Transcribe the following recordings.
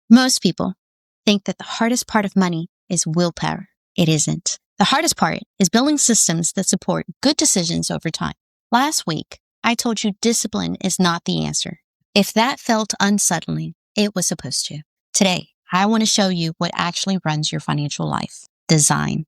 Most people think that the hardest part of money is willpower. It isn't. The hardest part is building systems that support good decisions over time. Last week, I told you discipline is not the answer. If that felt unsettling, it was supposed to. Today, I want to show you what actually runs your financial life. Design.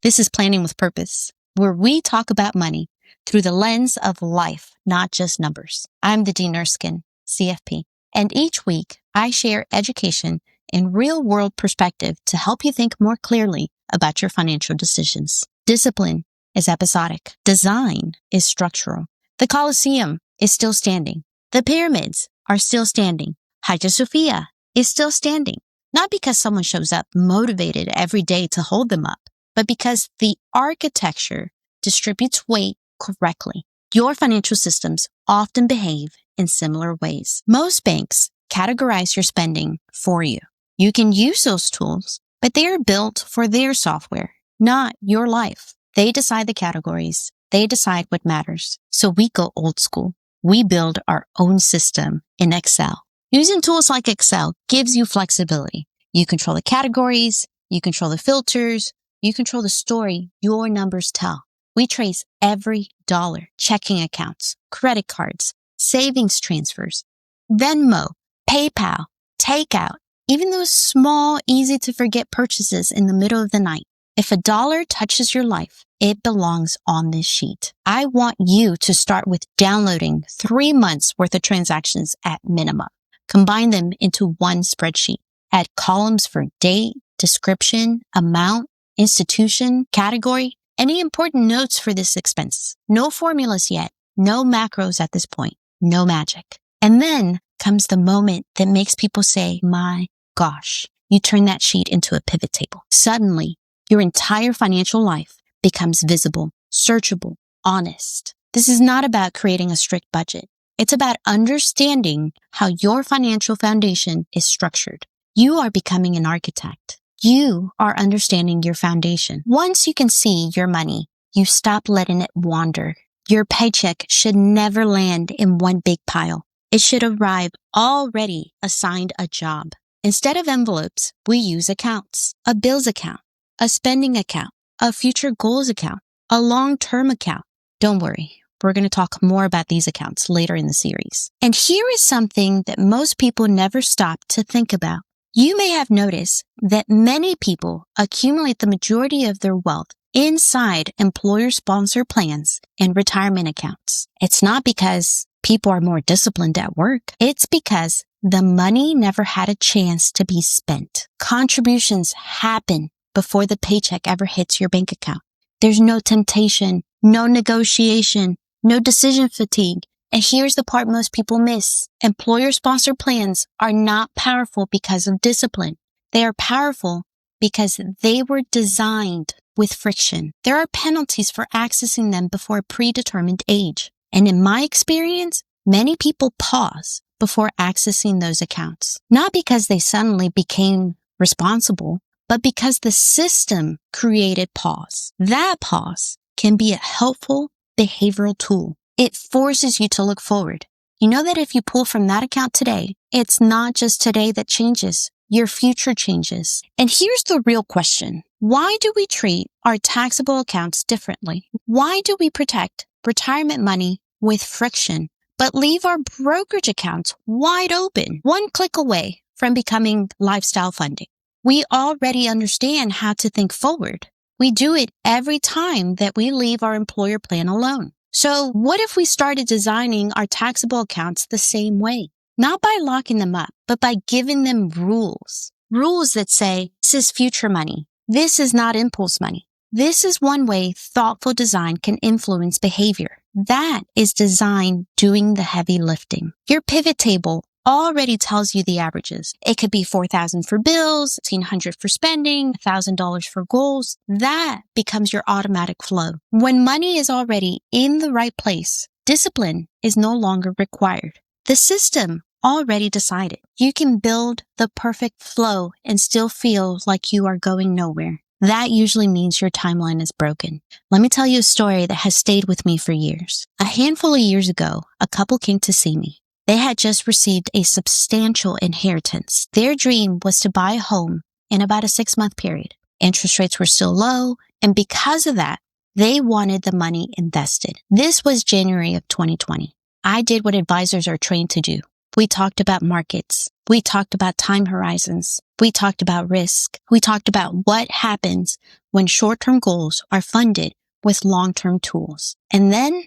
This is Planning with Purpose, where we talk about money through the lens of life, not just numbers. I'm Didine Erskine, CFP, and each week I share education and real-world perspective to help you think more clearly about your financial decisions. Discipline is episodic. Design is structural. The Colosseum is still standing. The pyramids are still standing. Hagia Sophia is still standing. Not because someone shows up motivated every day to hold them up, but because the architecture distributes weight correctly. Your financial systems often behave in similar ways. Most banks categorize your spending for you. You can use those tools, but they are built for their software, not your life. They decide the categories. They decide what matters. So we go old school. We build our own system in Excel. Using tools like Excel gives you flexibility. You control the categories. You control the filters. You control the story your numbers tell. We trace every dollar, checking accounts, credit cards, savings transfers, Venmo, PayPal, takeout, even those small, easy to forget purchases in the middle of the night. If a dollar touches your life, it belongs on this sheet. I want you to start with downloading 3 months worth of transactions at minimum. Combine them into one spreadsheet. Add columns for date, description, amount, institution, category, any important notes for this expense. No formulas yet. No macros at this point. No magic. And then comes the moment that makes people say, my gosh. You turn that sheet into a pivot table. Suddenly, your entire financial life becomes visible, searchable, honest. This is not about creating a strict budget. It's about understanding how your financial foundation is structured. You are becoming an architect. You are understanding your foundation. Once you can see your money, you stop letting it wander. Your paycheck should never land in one big pile. It should arrive already assigned a job. Instead of envelopes, we use accounts. A bills account, a spending account, a future goals account, a long-term account. Don't worry, we're going to talk more about these accounts later in the series. And here is something that most people never stop to think about. You may have noticed that many people accumulate the majority of their wealth inside employer-sponsored plans and retirement accounts. It's not because people are more disciplined at work. It's because the money never had a chance to be spent. Contributions happen before the paycheck ever hits your bank account. There's no temptation, no negotiation, no decision fatigue. And here's the part most people miss. Employer-sponsored plans are not powerful because of discipline. They are powerful because they were designed with friction. There are penalties for accessing them before a predetermined age. And in my experience, many people pause before accessing those accounts. Not because they suddenly became responsible, but because the system created pause. That pause can be a helpful behavioral tool. It forces you to look forward. You know that if you pull from that account today, it's not just today that changes. Your future changes. And here's the real question. Why do we treat our taxable accounts differently? Why do we protect retirement money with friction, but leave our brokerage accounts wide open, one click away from becoming lifestyle funding? We already understand how to think forward. We do it every time that we leave our employer plan alone. So what if we started designing our taxable accounts the same way? Not by locking them up, but by giving them rules. Rules that say, this is future money. This is not impulse money. This is one way thoughtful design can influence behavior. That is design doing the heavy lifting. Your pivot table already tells you the averages. It could be $4,000 for bills, $1,500 for spending, $1,000 for goals. That becomes your automatic flow. When money is already in the right place, discipline is no longer required. The system already decided. You can build the perfect flow and still feel like you are going nowhere. that usually means your timeline is broken. Let me tell you a story that has stayed with me for years. A handful of years ago, a couple came to see me. They had just received a substantial inheritance. Their dream was to buy a home in about a 6-month period. Interest rates were still low, and because of that, they wanted the money invested. This was January of 2020. I did what advisors are trained to do. We talked about markets. We talked about time horizons. We talked about risk. We talked about what happens when short-term goals are funded with long-term tools. And then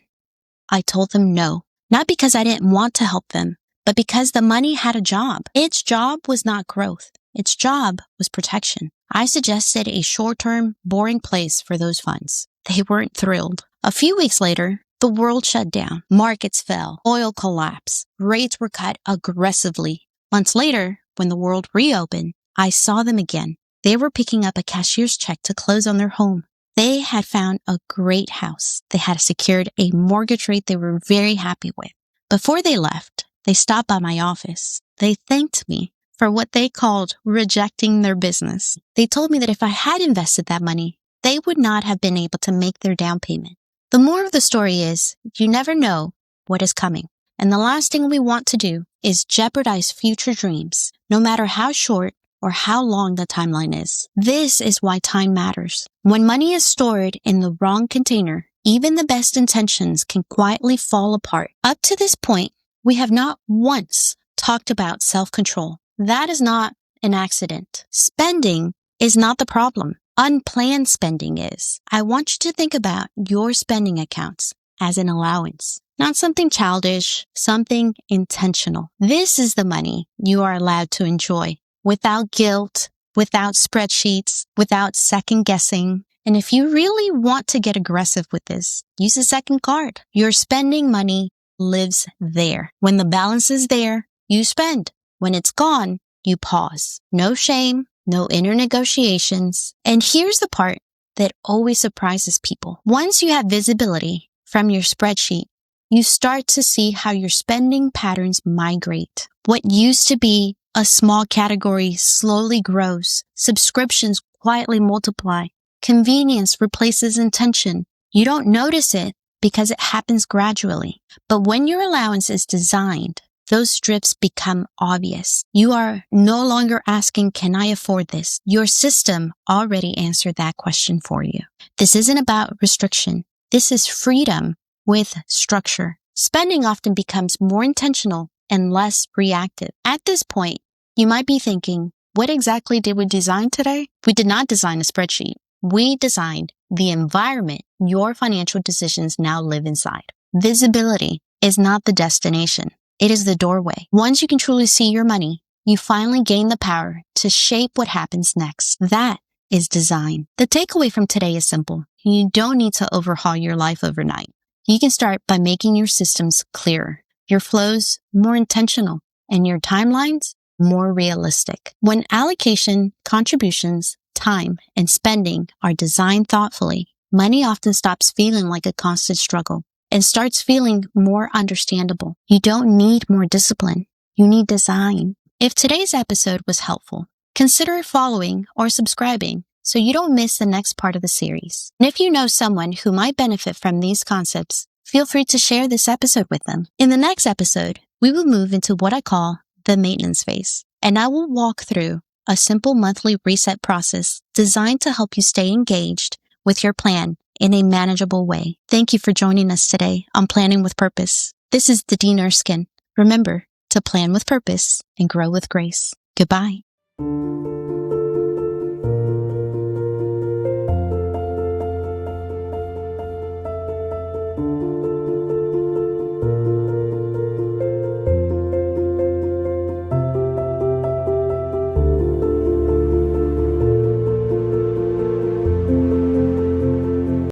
I told them no, not because I didn't want to help them, but because the money had a job. Its job was not growth. Its job was protection. I suggested a short-term, boring place for those funds. They weren't thrilled. A few weeks later, the world shut down. Markets fell. Oil collapsed. Rates were cut aggressively. Months later, when the world reopened, I saw them again. They were picking up a cashier's check to close on their home. They had found a great house. They had secured a mortgage rate they were very happy with. Before they left, they stopped by my office. They thanked me for what they called rejecting their business. They told me that if I had invested that money, they would not have been able to make their down payment. The moral of the story is, you never know what is coming. And the last thing we want to do is jeopardize future dreams, no matter how short or how long the timeline is. This is why time matters. When money is stored in the wrong container, even the best intentions can quietly fall apart. Up to this point, we have not once talked about self-control. That is not an accident. Spending is not the problem. Unplanned spending is. I want you to think about your spending accounts as an allowance, not something childish, something intentional. This is the money you are allowed to enjoy without guilt, without spreadsheets, without second guessing. And if you really want to get aggressive with this, use a second card. Your spending money lives there. When the balance is there, you spend. When it's gone, you pause. No shame. No inner negotiations. And here's the part that always surprises people. Once you have visibility from your spreadsheet, you start to see how your spending patterns migrate. What used to be a small category slowly grows. Subscriptions quietly multiply. Convenience replaces intention. You don't notice it because it happens gradually. But when your allowance is designed, those drifts become obvious. You are no longer asking, can I afford this? Your system already answered that question for you. This isn't about restriction. This is freedom with structure. Spending often becomes more intentional and less reactive. At this point, you might be thinking, what exactly did we design today? We did not design a spreadsheet. We designed the environment your financial decisions now live inside. Visibility is not the destination. It is the doorway. Once you can truly see your money, you finally gain the power to shape what happens next. That is design. The takeaway from today is simple. You don't need to overhaul your life overnight. You can start by making your systems clearer, your flows more intentional, and your timelines more realistic. When allocation, contributions, time, and spending are designed thoughtfully, money often stops feeling like a constant struggle and starts feeling more understandable. You don't need more discipline. You need design. If today's episode was helpful, consider following or subscribing so you don't miss the next part of the series. And if you know someone who might benefit from these concepts, feel free to share this episode with them. In the next episode, we will move into what I call the maintenance phase, and I will walk through a simple monthly reset process designed to help you stay engaged with your plan in a manageable way. Thank you for joining us today on Planning with Purpose. This is Didine Erskine. Remember to plan with purpose and grow with grace. Goodbye.